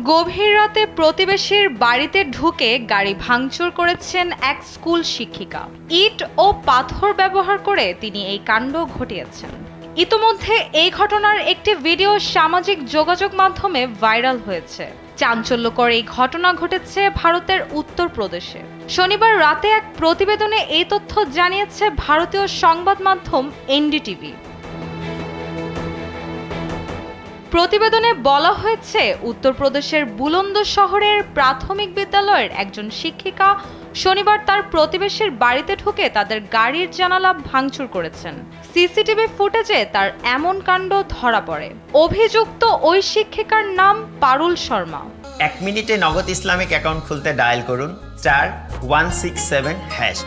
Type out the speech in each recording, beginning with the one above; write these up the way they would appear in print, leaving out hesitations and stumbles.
গভীর রাতে প্রতিবেশীর বাড়িতে ঢুকে গাড়ি ভাঙচুর করেছেন এক স্কুল শিক্ষিকা। ইট ও পাথর ব্যবহার করে তিনি এই কাণ্ড ঘটিয়েছেন। ইতোমধ্যে এই ঘটনার একটি ভিডিও সামাজিক যোগাযোগ মাধ্যমে ভাইরাল হয়েছে। চাঞ্চল্যকর এই ঘটনা ঘটেছে ভারতের উত্তরপ্রদেশে। শনিবার রাতে এক প্রতিবেদনে এই তথ্য জানিয়েছে ভারতীয় সংবাদ মাধ্যম এনডিটিভি। প্রতিবেদনে বলা হয়েছে, উত্তরপ্রদেশের বুলন্দ শহরের প্রাথমিক বিদ্যালয়ের একজন শিক্ষিকা শনিবার তার প্রতিবেশীর বাড়িতে ঢুকে তাদের গাড়ির জানালা ভাঙচুর করেছেন। সিসিটিভি ফুটেজে তার এমন কাণ্ড ধরা পড়ে। অভিযুক্ত ওই শিক্ষিকার নাম পারুল শর্মা। 1 মিনিটে নগদ ইসলামিক অ্যাকাউন্ট খুলতে ডায়াল করুন *167#।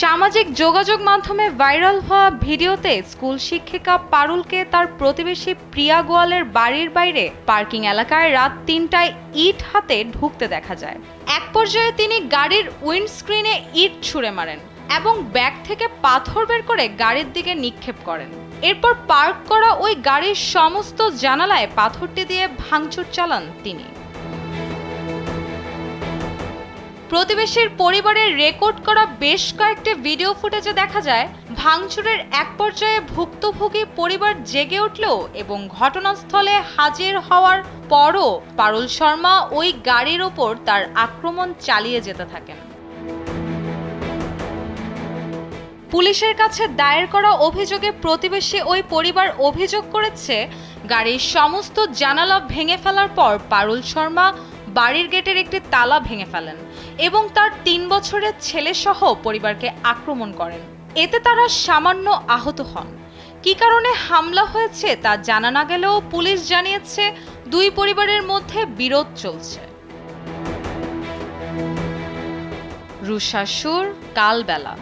সামাজিক যোগাযোগ মাধ্যমে ভাইরাল হওয়া ভিডিওতে স্কুল শিক্ষিকা পারুলকে তার প্রতিবেশী প্রিয়া গোয়ালের বাড়ির বাইরে পার্কিং এলাকায় রাত ৩টায় ইট হাতে ঢুকতে দেখা যায়। এক পর্যায়ে তিনি গাড়ির উইন্ডস্ক্রিনে ইট ছুঁড়ে মারেন এবং ব্যাগ থেকে পাথর বের করে গাড়ির দিকে নিক্ষেপ করেন। এরপর পার্ক করা ওই গাড়ির সমস্ত জানালায় পাথরটি দিয়ে ভাঙচুর চালান তিনি। প্রতিবেশীর পরিবারের রেকর্ড করা বেশ কয়েকটি ভিডিও ফুটেজে দেখা যায়, ভাঙচুরের এক পর্যায়ে ভুক্তভোগী পরিবার জেগে উঠলেও এবং ঘটনাস্থলে হাজির হওয়ার পরও পারুল শর্মা ওই গাড়ির ওপর তার আক্রমণ চালিয়ে যেতে থাকেন। পুলিশের কাছে দায়ের করা অভিযোগে প্রতিবেশী ওই পরিবার অভিযোগ করেছে, গাড়ির সমস্ত জানালা ভেঙে ফেলার পর পারুল শর্মা বাড়ির গেটের একটি তালা ভেঙে ফেলেন এবং তার 3 বছরের ছেলে সহ পরিবারকে আক্রমণ করেন। এতে তারা সামান্য আহত হন। কী কারণে হামলা হয়েছে তা জানা না গেলেও পুলিশ জানিয়েছে দুই পরিবারের মধ্যে বিরোধ চলছে। রুশা সুর, কালবেলা।